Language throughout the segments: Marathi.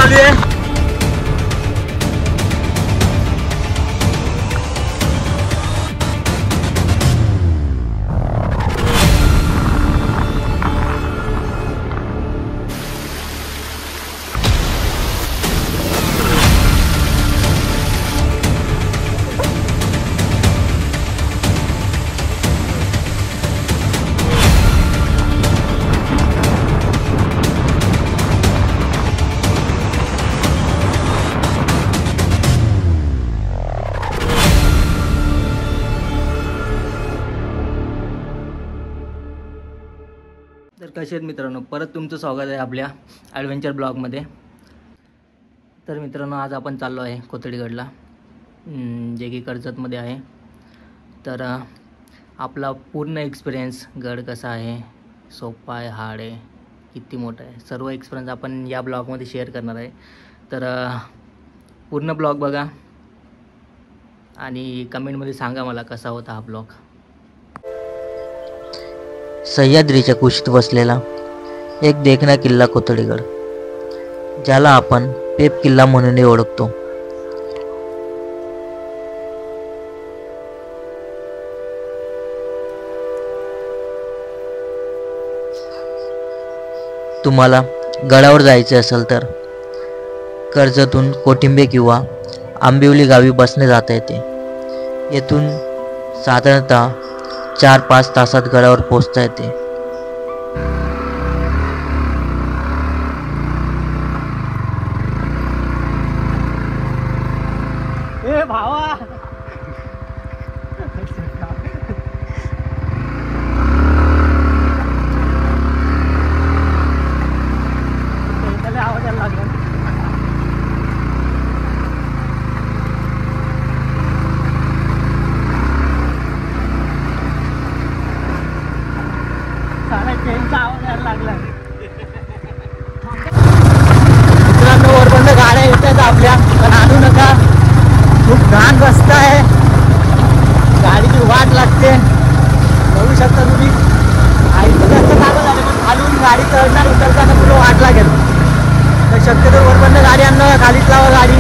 चालू आहे। तर कसे आहेत मित्रांनो, परत तुमचं स्वागत आहे आपल्या ॲडव्हेंचर ब्लॉगमध्ये। तर मित्रांनो, आज आपण चाललो आहे कोथळीगडला, जे की कर्जतमध्ये आहे। तर आपला पूर्ण एक्सपिरियन्स, गड कसा आहे, सोपा आहे, हार्ड आहे, किती मोठा आहे, सर्व एक्सपिरियन्स आपण या ब्लॉगमध्ये शेअर करणार आहे। तर पूर्ण ब्लॉग बघा आणि कमेंटमध्ये सांगा मला कसा होता हा ब्लॉग। सह्याद्रीच्या कुशीत वसलेला एक देखणा किल्ला कोथळीगड, ज्याला आपण पेप किल्ला म्हणूनही ओळखतो। तुम्हाला गडावर जायचे असेल तर कर्जतून कोठिंबे किंवा आंबिवली गावी बसने जाता येते। येथून साधारणतः 4-5 तासात गडावर पोहोचता येते। ए भावा, आवाज यायला लागला। मित्रांनो, वरबंद गाड्या येतात आपल्या, पण आणू नका, खूप घाण रस्ता आहे, गाडीची वाट लागते। बघू शकता तुम्ही, आईचं जास्त चालू झालं, पण खालून गाडी चढणार उतरताना पुढे वाट लागेल। तर शक्यतो वरबंद गाड्यांना खालीच लावा गाडी।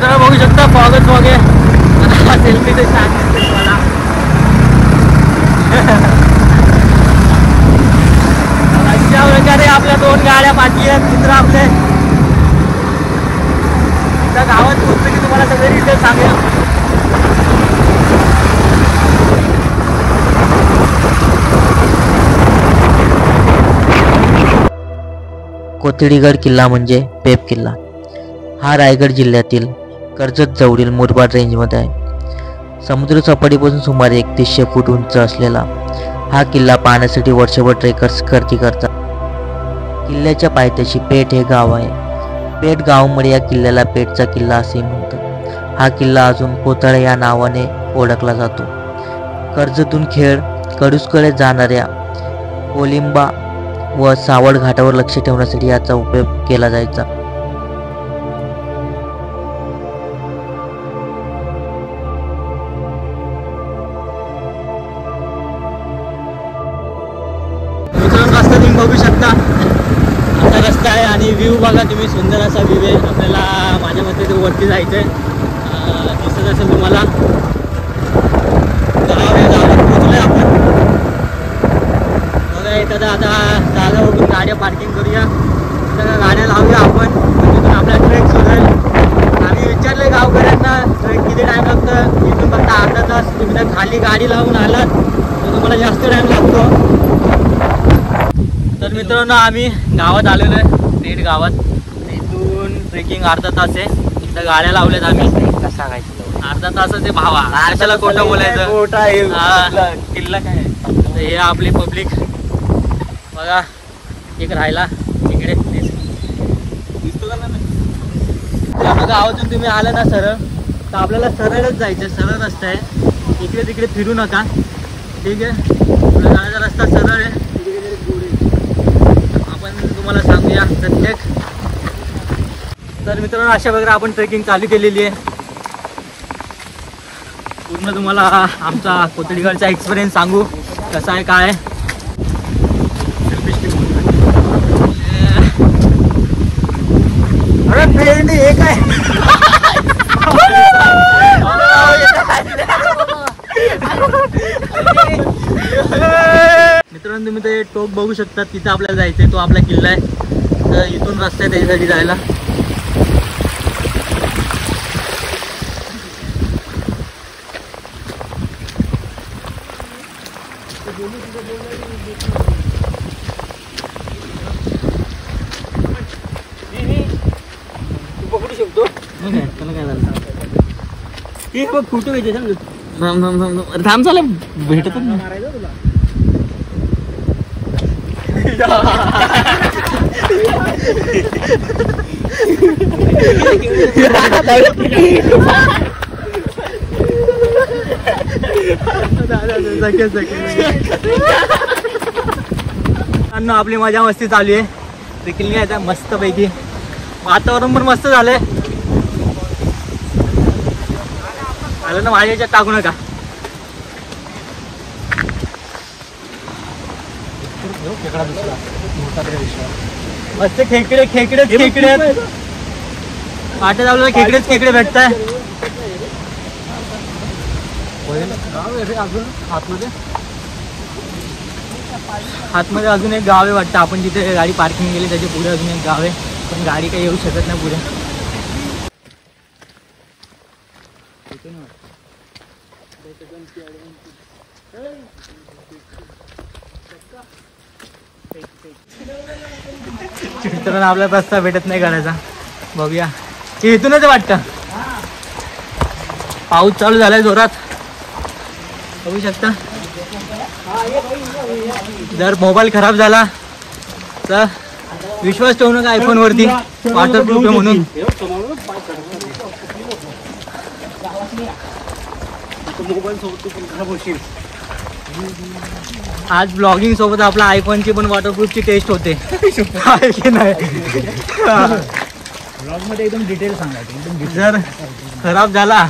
तर बघू शकता फॉगच वगैरे सेल्फी तर छान दिसते मला। अशा प्रकारे आपल्या 2 गाड्या बाकी आहेत मित्र आपले। त्या गावात पोहोचलं की तुम्हाला सगळे डिटेल सांगेल। कोथळीगड किल्ला म्हणजे पेप किल्ला। हा रायगड जिल्ह्यातील कर्जत जवळील मुरबाड रेंजमध्ये आहे। समुद्र सपाटीपासून सुमारे 3100 फूट उंच असलेला हा किल्ला पाहण्यासाठी वर्षभर ट्रेकर्स गर्दी करतात। किल्ल्याच्या पायथ्याशी पेठ हे गाव आहे। पेठ गावामुळे या किल्ल्याला पेठचा किल्ला असे म्हणतात। हा किल्ला अजून कोथळ या नावाने ओळखला जातो। कर्जतून खेड कडूसकडे जाणाऱ्या कोलिंबा व सावड घाटावर लक्ष ठेवण्यासाठी याचा उपयोग केला जायचा। रस्ता तुम्ही बघू शकता, असा रस्ता आहे आणि व्ह्यू बघा तुम्ही, सुंदर असा व्ह्यू आहे। आपल्याला माझ्या मते ते वरती जायचं आहे, दिसत असेल तुम्हाला। गावात पोहोचलोय आपण बघा। एखादा आता जागा बघून गाड्या पार्किंग करूया, सगळ्या गाड्या लावूया आपण, तिथून आपला ट्रेक सुरू आहे। आम्ही विचारले गावकऱ्यांना ट्रेक किती टाईम लागतं, इथून फक्त अर्धा तास। तुम्ही जर खाली गाडी लावून आलात तर तुम्हाला जास्त टाईम लागतो। तर मित्रांनो, आम्ही गावात आलेलो आहे, पेठ गावात। इथून ट्रेकिंग अर्धा तास आहे। इथं गाड्या लावल्यात आम्ही, कसं सांगायचं, अर्धा तासाचे भावा, कशाला खोटं बोलायचं। किल्ला काय, हे आपली पब्लिक बघा। एक राहिला तिकडे दिसतो का नाही, गावातून तुम्ही आला ना सरळ, तर आपल्याला सरळच जायचं, सरळ रस्ता आहे, इकडे तिकडे फिरू नका, ठीक आहे। जाण्याचा रस्ता सरळ आहे, आपण तुम्हाला सांगूया प्रत्येक। तर मित्रांनो, अशा प्रकारे आपण ट्रेकिंग चालू केलेली आहे। पूर्ण तुम्हाला आमचा कोथळीगडचा एक्सपिरियन्स सांगू कसा आहे काय आहे। तुम्ही ते टोक बघू शकता, तिथं आपल्याला जायचं आहे. तो आपला किल्ला आहे. तर इथून रस्ता आहे त्याच्यासाठी जायला. तू पकडू शकतो. त्याला काय झालं ते बघ, फोटो घ्यायचे सांग. थांब थांब थांब थांब थांब, चालेल भेटत आपली मजा मस्ती चालू आहे. देखील घ्यायचा मस्त पैकी. वातावरण पण मस्त झालंय. आलं ना, माझ्या याच्यात टाकू नका. मस्त खेकडे खेकडे खेकडे वाटत आपल्याला खेकडेच खेकडे भेटताय. आतमध्ये अजून एक गाव आहे वाटतं. आपण जिथे गाडी पार्किंग केली त्याच्या पुढे अजून एक गाव आहे, पण गाडी काही येऊ शकत नाही पुढे. चित्रन आपल्याला रस्ता भेटत नाही करायचा. बघूया, हे इथूनच वाटतं. पाऊस चालू झालाय जोरात, बघू शकता. जर मोबाईल खराब झाला तर विश्वास ठेवू नका आयफोन वरती, वॉटरप्रूफ आहे म्हणून. आज ब्लॉगिंग सोबत आपला आयफोनची पण वॉटरप्रूफची टेस्ट होते. ब्लॉग मध्ये एकदम डिटेल सांगायचं. जर खराब झाला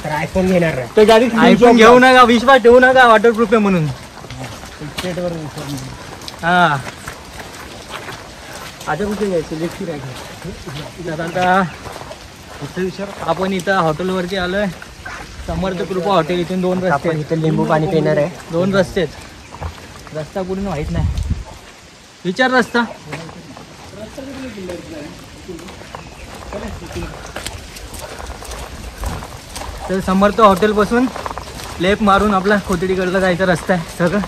तर आयफोन घेणार तर गाडी आयफोन घेऊ नका, विश्वास ठेवू नका वॉटरप्रूफ आहे म्हणून. हा, आता कुठे जायचं? आता आपण इथं हॉटेलवरती आलोय. समर्थ कृपा हॉटेल. इथून 2 रस्ते. इथं लिंबू पाणी पिणार आहे. 2 रस्ते आहेत. रस्ता कुठून माहित नाही, विचार रस्ता. तर समर्थ हॉटेल पासून लेफ्ट मारून आपला खोतडीकडला जायचा रस्ता आहे सगळं.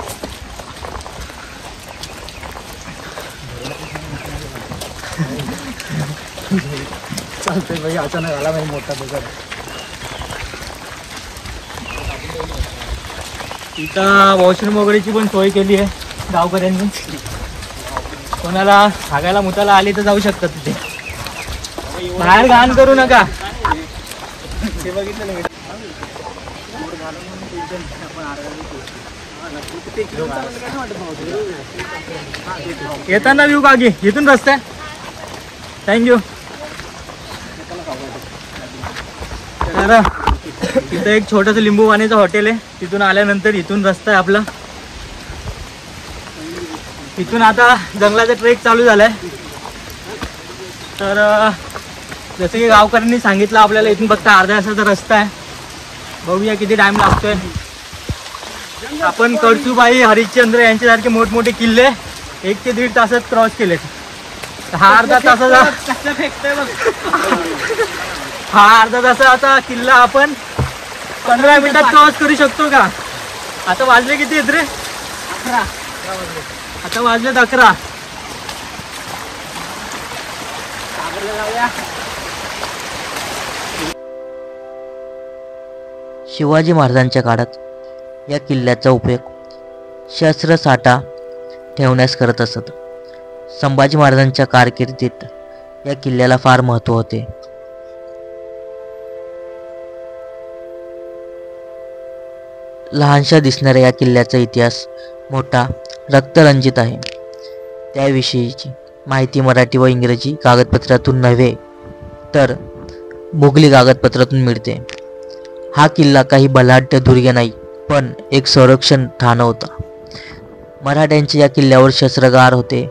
चालतंय भाई, अचानक आला भाई मोठा बघा. इथं वॉशरूम वगैरेची पण सोय केली आहे गावकऱ्यांनी. कोणाला हागायला मुताला आली तर जाऊ शकतात तिथे. बाहेर घाण करू नका. ते बघितलं ना येताना व्ह्यू कागी इथून रस्ता आहे. थँक्यू. तर इथं एक छोटंसं लिंबू पाण्याचं हॉटेल आहे. तिथून आल्यानंतर इथून रस्ता आहे आपला. इथून आता जंगलाचा ट्रेक चालू झालाय. तर जसं की गावकऱ्यांनी सांगितलं आपल्याला इथून फक्त अर्ध्या तासाचा रस्ता आहे. बघूया किती टाइम लागतोय. आपण कळसुबाई, हरिश्चंद्र यांच्यासारखे मोठमोठे किल्ले 1 ते 1.5 तासात क्रॉस केलेत. हा अर्धा तासाचा किल्ला आपण 15 मिनिटात क्रॉस करू शकतो का? आता वाजले किती आहेत रे? 11. आता वाजलेत 11. शिवाजी महाराजांच्या काळात या किल्ल्याचा उपयोग शस्त्र साठा ठेवण्यास करत असत. संभाजी महाराजांच्या कारकिर्दीत या किल्ल्याला फार महत्त्व होते. लहानशा दिसणाऱ्या या किल्ल्याचा इतिहास मोठा रक्तरंजित आहे. त्याविषयीची माहिती मराठी व इंग्रजी कागदपत्रातून नव्हे तर मोगली कागदपत्रातून मिळते. हा किल्ला काही बलाढ्य दुर्ग नाही, पण एक संरक्षण ठाण होता. मराठ्यांचे या किल्ल्यावर शस्त्रागार होते.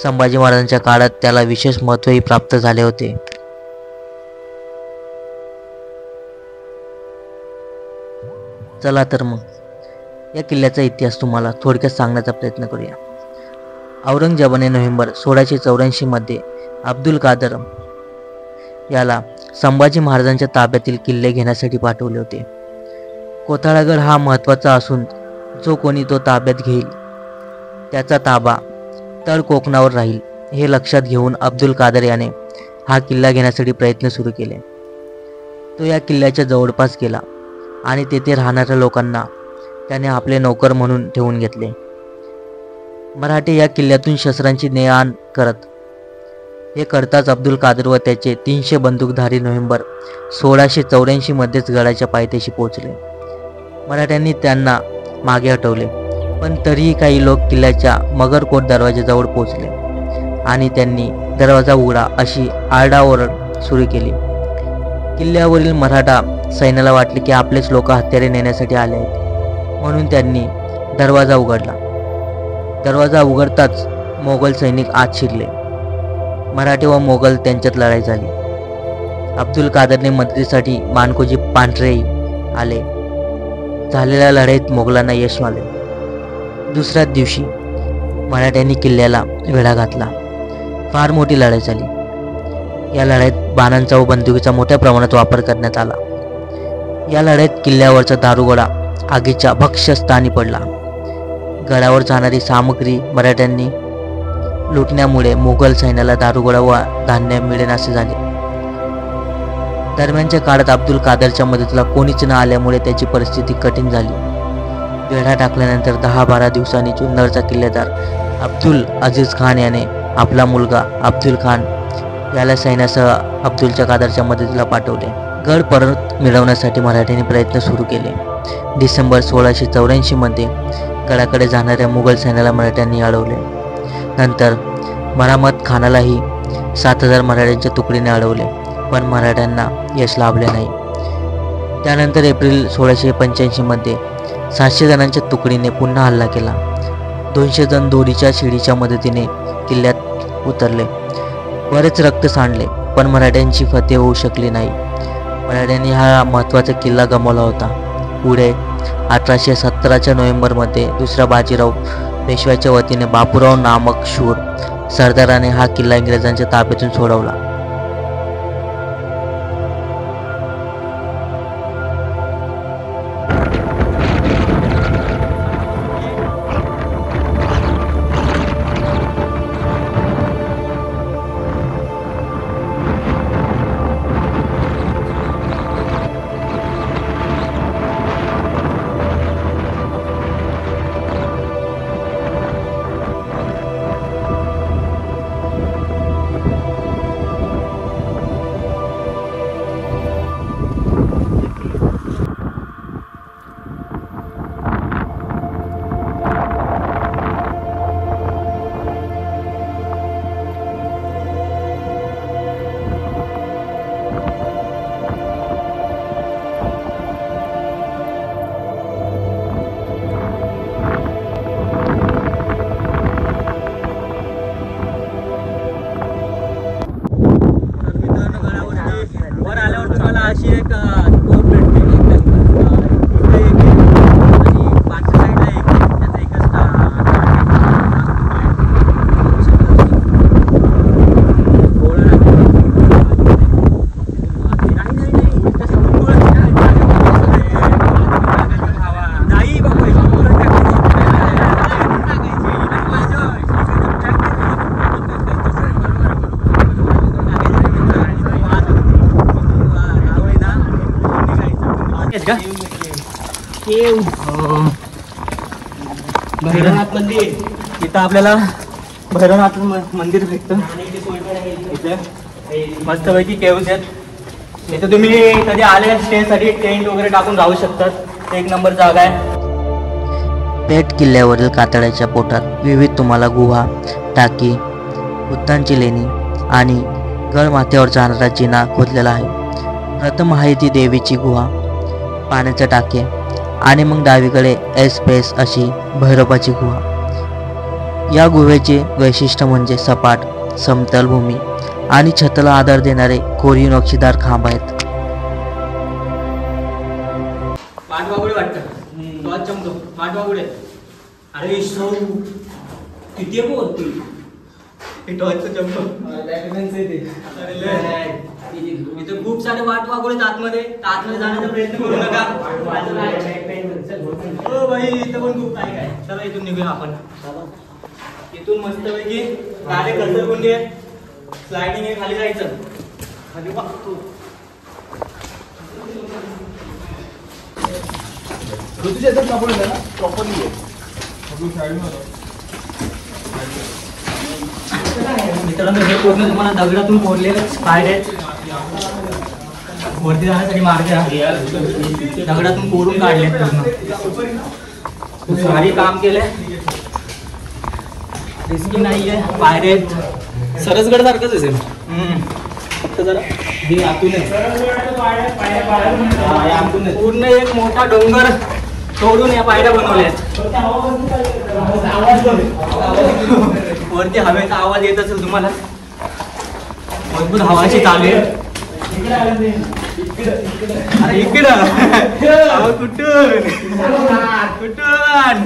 संभाजी महाराजांच्या काळात त्याला विशेष महत्त्वही प्राप्त झाले होते. चला तर मग या किल्ल्याचा इतिहास तुम्हाला थोडक्यात सांगण्याचा प्रयत्न करूया. औरंगजेबाने नोव्हेंबर 1684 मध्ये अब्दुल कादर याला संभाजी महाराजांच्या ताब्यातील किल्ले घेण्यासाठी पाठवले होते. कोथळागड हा महत्त्वाचा असून जो कोणी तो ताब्यात घेईल त्याचा ताबा तळ कोकणावर राहील हे लक्षात घेऊन अब्दुल कादर याने हा किल्ला घेण्यासाठी प्रयत्न सुरू केले. तो या किल्ल्याच्या जवळपास गेला आणि तेथे राहणाऱ्या लोकांना त्याने आपले नौकर म्हणून ठेवून घेतले. मराठे या किल्ल्यातून शस्त्रांची ने-आण करत. हे करताच अब्दुल कादर व त्याचे 300 बंदूकधारी नोव्हेंबर 1684 मध्येच गडाच्या पायथ्याशी पोहोचले. मराठ्यांनी त्यांना मागे हटवले, पण तरीही काही लोक किल्ल्याच्या मगरकोट दरवाजाजवळ पोहोचले आणि त्यांनी दरवाजा उघडा अशी आरडाओरड सुरू केली. किल्ल्यावरील मराठा सैन्याला वाटले की आपलेच लोक हत्यारे नेण्यासाठी आले आहेत, म्हणून त्यांनी दरवाजा उघडला. दरवाजा उघडताच मोगल सैनिक आत शिरले. मराठे व मोगल त्यांच्यात लढाई झाली. अब्दुल कादरने मदतीसाठी मानकोजी पांढरे आले. झालेल्या लढाईत मोगलांना यश आले. दुसऱ्याच दिवशी मराठ्यांनी किल्ल्याला वेढा घातला. फार मोठी लढाई झाली. या लढाईत बाणांचा व बंदुकीचा मोठ्या प्रमाणात वापर करण्यात आला. या लढाईत किल्ल्यावरचा दारुगोळा आगीच्या भक्ष्यस्थानी पडला. गडावर जाणारी सामग्री मराठ्यांनी लुटण्यामुळे मुघल सैन्याला दारुगोळा व धान्य मिळेनासे झाले. दरम्यानच्या काळात अब्दुल कादरच्या मदतीला कोणीच न आल्यामुळे त्याची परिस्थिती कठीण झाली. वेढा टाकल्यानंतर 10-12 दिवसांनी जुन्नरचा किल्लेदार अब्दुल अजीज खान याने आपला मुलगा अब्दुल खान याला सैन्यासह अब्दुलच्या कादरच्या मदतीला पाठवले. गड परत मिळवण्यासाठी मराठ्यांनी प्रयत्न सुरू केले. डिसेंबर 1684 मध्ये गडाकडे जाणाऱ्या मुघल सैन्याला मराठ्यांनी अडवले. नंतर मरामत खानालाही 7000 मराठ्यांच्या तुकडीने अडवले, पण मराठ्यांना यश लाभले नाही. त्यानंतर एप्रिल 1685 मध्ये 700 जणांच्या तुकडीने पुन्हा हल्ला केला. 200 जण दोरीच्या शिडीच्या मदतीने किल्ल्यात उतरले. बरेच रक्त सांडले, पण मराठ्यांची फते होऊ शकली नाही. मराठ्यांनी हा महत्त्वाचा किल्ला गमावला होता. पुढे 1817च्या नोव्हेंबरमध्ये दुसऱ्या बाजीराव पेशव्याच्या वतीने बापूराव नामक शूर सरदाराने हा किल्ला इंग्रजांच्या ताब्यातून सोडवला. अशी एक तोफ भेटते इकडे एक आणि पाचच्या साईडला एक त्याचा एकच नाही भैरवनाथ मंदिर. इथं आपल्याला भैरवनाथ मंदिर भेटतं. इथे मस्तपैकी केव्ज आहेत. इथं तुम्ही कधी आले स्टेसाठी टेंट वगैरे टाकून राहू शकतात. एक नंबर जागा आहे. पेठ किल्ल्यावरील कातळाच्या पोटात विविध तुम्हाला गुहा, टाकी, बुद्धांची लेणी आणि गडमाथ्यावर जाणारा जिना खोदलेला आहे. प्रथम आहे ती देवीची गुहा, पाण्याचे टाके आणि मग डावीकडे एस अशी भैरवाची गुहा. या गुहेचे वैशिष्ट्य म्हणजे सपाट समतल भूमी आणि छताला आधार देणारे कोरीव नक्षीदार खांब आहेत. पाठवागुळे वाटतं चमतो पाठवा अरे सौ किती आहे वरती टॉयचं चंप इथे खूप सारे वाट वागोळे आतमध्ये जाण्याचा प्रयत्न करू नका. हो भाई इथं पण खूप काय काय. चला इथून निघूया आपण. इथून मस्त पैकी गाडी घसरगुंडी आहे, स्लायडिंग आहे, खाली जायचं. खाली बघतो मित्रांनो. हे पूर्ण तुम्हाला दगडातून कोरलेले पायऱ्या आहेत. वरती जाण्यासाठी मार्ग आहे, दगडातून कोरून काढले पूर्ण. भारी काम केले, रिस्की नाहीये. पायऱ्या आहेत, सरसगड सारखंच असेल. फक्त जरा हे आतूनच पूर्ण एक मोठा डोंगर तोडून या पायऱ्या बनवल्या आहेत. वरती हवेचा आवाज येत असेल तुम्हाला, भरपूर हवाची चालू आहे. अरे इकडं कुठून कुठून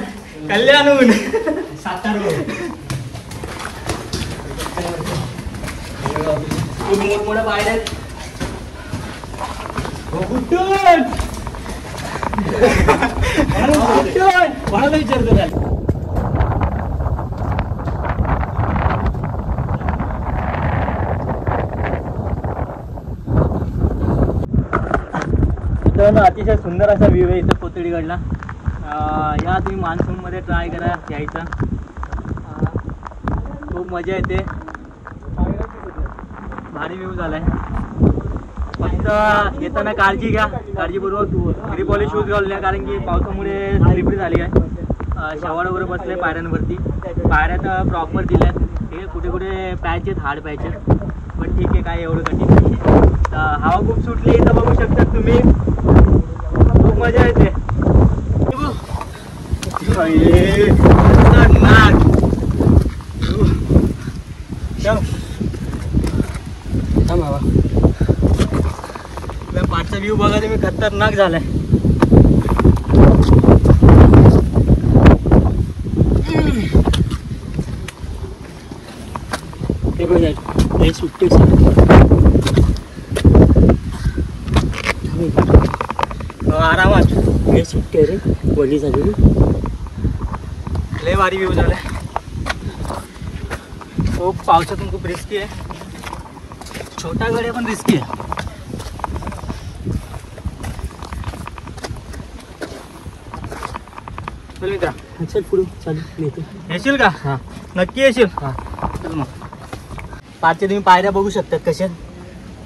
कल्याणहून खूप मोठमोठ्या पायऱ्या आहेत. कुठून कोणाला विचारतो काय. अतिशय सुंदर असा व्ह्यू आहे इथं कोथळीगडला. या तुम्ही मान्सूनमध्ये ट्राय करा यायचा, खूप मजा येते. भारी व्ह्यू झालाय. फक्त येताना काळजी घ्या, काळजीपूर्वक ग्रीप वाले शूज घालूया, कारण की पावसामुळे स्लिपरी झाली आहे. शेवाळ वगैरे बसले पायऱ्यांवरती. पायऱ्या तर प्रॉपर दिल्यात. ठीक आहे, कुठे कुठे पॅच आहेत, हार्ड पॅच आहेत, पण ठीक आहे, काय एवढं कठीण नाही आहे. हवा खूप सुटली इथं बघू शकता तुम्ही, खूप मजा येते. पाठचा व्ह्यू बघा तुम्ही, खतरनाक झालाय. ते बघा सुट्टे आरामात हे सुट्टे रे वली झाली. लय भारी व्ह्यू झालाय. खूप पावसातून खूप रिस्की आहे. छोटा गड आहे पण रिस्की आहे. चल मित्रा, चल पुढे चालू येशील का? हां नक्की येशील. हां चल मग. पाचशे तुम्ही पायऱ्या बघू शकतात कशा.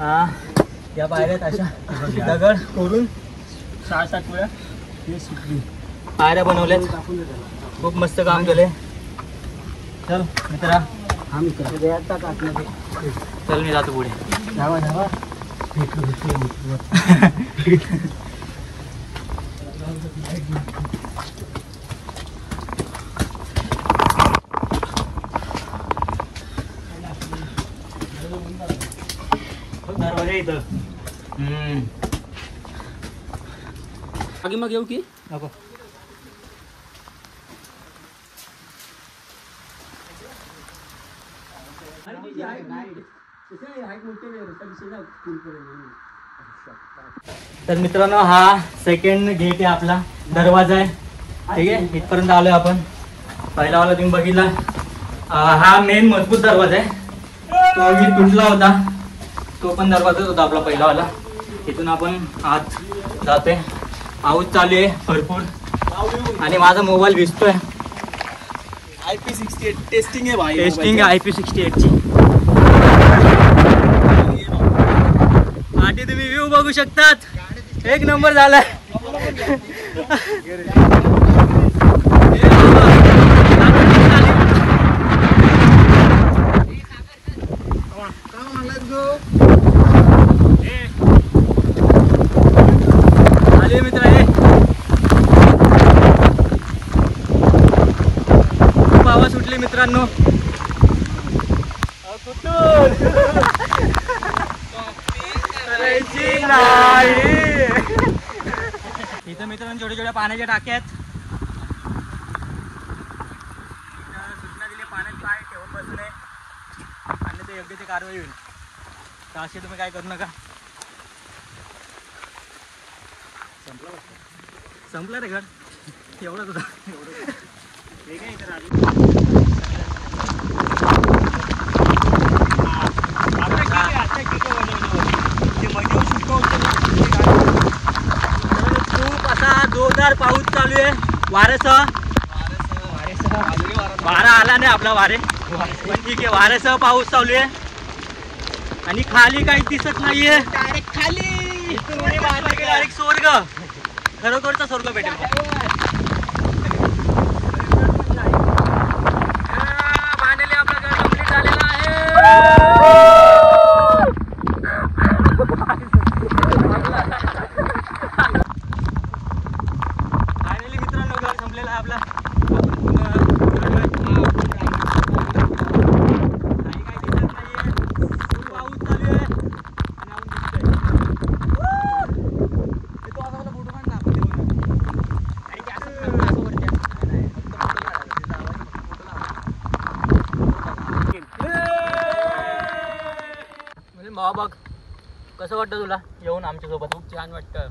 हां या पायऱ्यात अशा दगड कोरून 6-7 वेळा पायऱ्या बनवल्यात. खूप मस्त काम केलंय. चल मित्रा. हा मित्र चल मी जातो पुढे. धावा धावा. दरवाजा इथं. आगे मग येऊ की नको. तर मित्रांनो, हा सेकंड गेट आहे, आपला दरवाजा आहे. ठीक आहे, इथपर्यंत आलोय आपण. पहिला वाला तुम्ही बघितला, हा मेन मजबूत दरवाजा आहे. तो मी तुटला होता, तो पण दरवाजाच होता आपला पहिला वाला. इथून आपण आत जातोय. पाऊस चालू आहे भरपूर आणि माझा मोबाईल भिजतोय. IP68 टेस्टिंग आहे भाई. टेस्टिंग आहे IP68 ची. आधी तुम्ही व्ह्यू बघू शकतात, एक नंबर झालाय. आले मित्र, हे खूप आवाज सुटली मित्रांनो. कुठून इथं मित्रांनो छोट्या छोट्या पाण्याच्या टाक्या आहेत. योग्य ती कारवाई होईल. तर असे तुम्ही काय करू नका. संपलं रे घर एवढंच होता. हे काय इथे राजू खूप असा जोरदार पाऊस चालू आहे. वाऱ्यासह वारा आला नाही आपला वारे पण ठीक आहे. वाऱ्यासह पाऊस चालू आहे आणि खाली काहीच दिसत नाहीये. डायरेक्ट खाली डायरेक्ट स्वर्ग. खरोखरचा स्वर्ग भेटेल. फायनली आपला घर कंप्लीट झालेला आहे. फायनली मित्रांनो घर संपलेलं आहे आपला. भावा बघ कसं वाटतं तुला येऊन आमच्या सोबत? खूप छान वाटतं.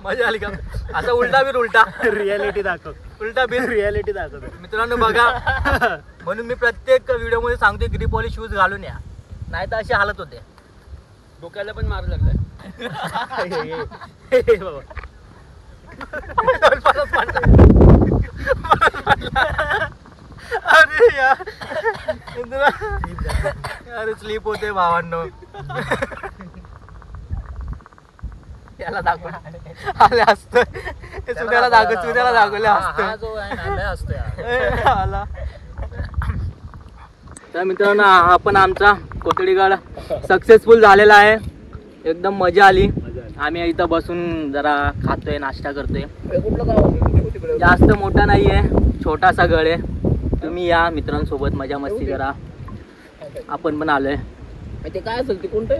मजा आली का? आता उलटा बिर उलटा रियालिटी दाखव. उलटा बिर रियालिटी दाखव. मित्रांनो बघा म्हणून मी प्रत्येक व्हिडिओ मध्ये सांगतोय ग्रिप वाले शूज घालून या, नाही तर अशी हालत होते. डोक्याला पण मारू लागलाय. अरे यार अरे स्लीप होते भावांनो. याला दाखव आले असतं चुन्याला दाखव. चुन्याला दाखवले असतं. तर मित्रांनो आपण आमचा कोथळीगड सक्सेसफुल झालेला आहे. एकदम मजा आली. आम्ही इथं बसून जरा खातोय, नाश्ता करतोय. जास्त मोठा नाहीये, छोटासा गड आहे. तुम्ही या मित्रांसोबत मजा मस्ती करा. आपण पण आलोय. ते काय असेल ते कोणतं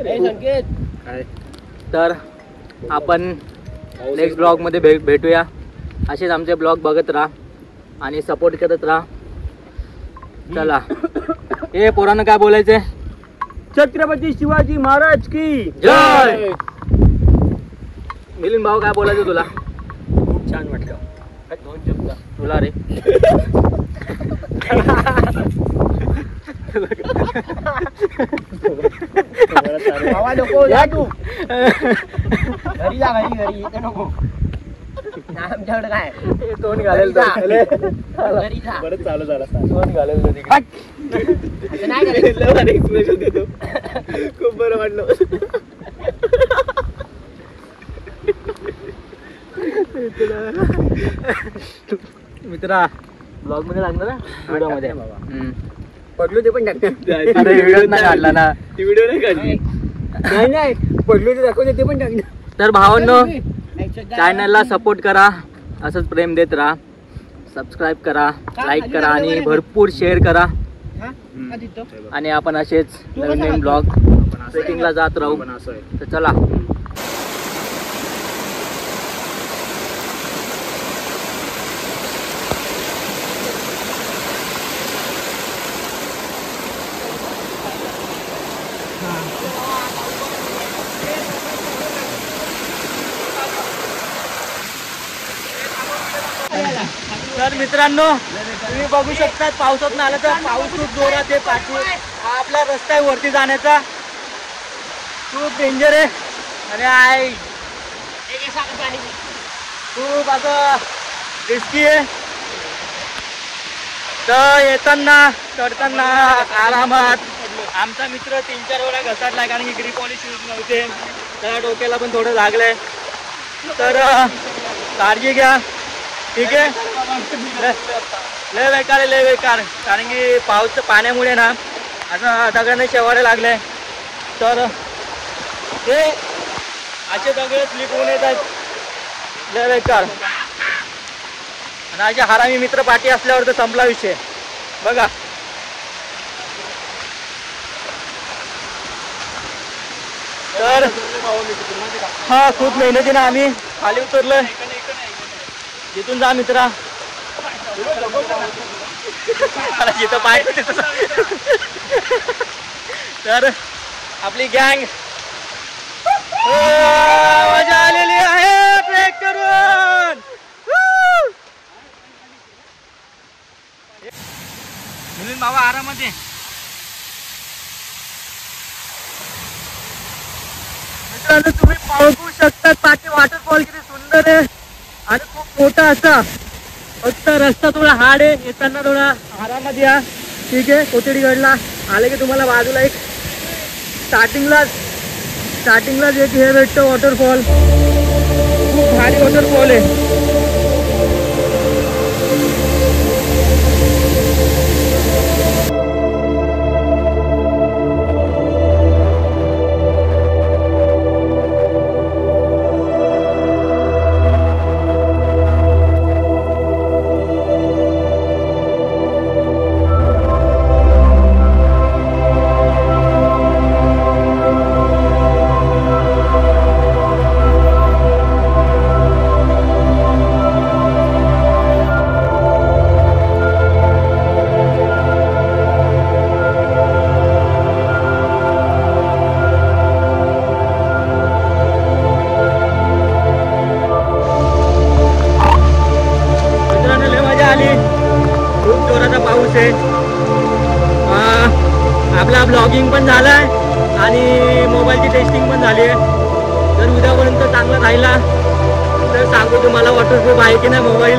तर आपण नेक्स्ट ब्लॉग मध्ये भेटूया. असेच आमचे ब्लॉग बघत राहा आणि सपोर्ट करत राहा. चला हे पोरांना काय बोलायचंय? छत्रपती शिवाजी महाराज की जय. मिलिंद भाऊ काय बोलायचं तुला? खूप छान वाटलं. 2 शब्द तुला रे. नको या तू घरी जा. घरी इथे नको. आमच्याकडे काय तोंड घालेल घरी जा. बरं चालू झाला तोंड घालेल नाही एक्सप्रेशन देतो. खूप बरं वाटलं. मित्रा ब्लॉग मध्ये लागणार ना व्हिडिओ मध्ये पडलो ते पण टाकणार. व्हिडिओ नाही काढला ना. ती व्हिडिओ नाही काढली. नाही पडलो ते दाखवते ते पण टाकणार. तर भावांनो चॅनलला सपोर्ट करा. असंच प्रेम देत राहा. सबस्क्राईब करा, लाईक करा आणि भरपूर शेअर करा. आणि आपण असेच नवीन नवीन ब्लॉग ट्रेकिंगला जात राहू. तर चला तर मित्रांनो तुम्ही बघू शकता पावसात नाही आला तर पाऊस खूप जोरात आहे. पाठी हा आपला रस्ता आहे वरती जाण्याचा. खूप डेंजर आहे. अरे आई खूप असं रिस्की आहे. तर येताना चढताना आरामात. आमचा मित्र 3-4 वेळा घसरला कारण की ग्रिप वाले शूज नव्हते. त्याला डोक्याला पण थोडं लागलंय. तर काळजी घ्या. ठीक आहे. लय बेकार आहे, लय बेकार. कारण की पाऊस पाण्यामुळे ना असं दगडाने शेवायला लागले. तर ते असे दगड स्लिप होऊन येतात. लय बेकार. आणि अशा हरामी मित्र पाठी असल्यावर तर संपला विषय. बघा तर हा खूप मेहनतीने आम्ही खाली उतरलोय. तिथून जा मित्रा. मला जिथं पाहिजे तिथं. तर आपली गँग मजा आलेली आहे ट्रेक करून. मिलिंद बाबा आरामध्ये. मित्रांनो तुम्ही पाहू शकता पाठी वॉटरफॉल किती सुंदर आहे आणि खूप मोठा असा. फक्त रस्ता थोडा हार्ड आहे, येताना थोडा आरामात या. ठीक आहे, कोथिडीगडला आले की तुम्हाला बाजूला एक स्टार्टिंगलाच एक हे भेटतं वॉटरफॉल. खूप भारी वॉटरफॉल आहे. आपला ब्लॉगिंग पण झालाय आणि मोबाईलची टेस्टिंग पण झाली आहे. जर उद्यापर्यंत चांगला राहिला तर सांगू तुम्हाला वॉटरप्रूफ आहे की नाही मोबाईल.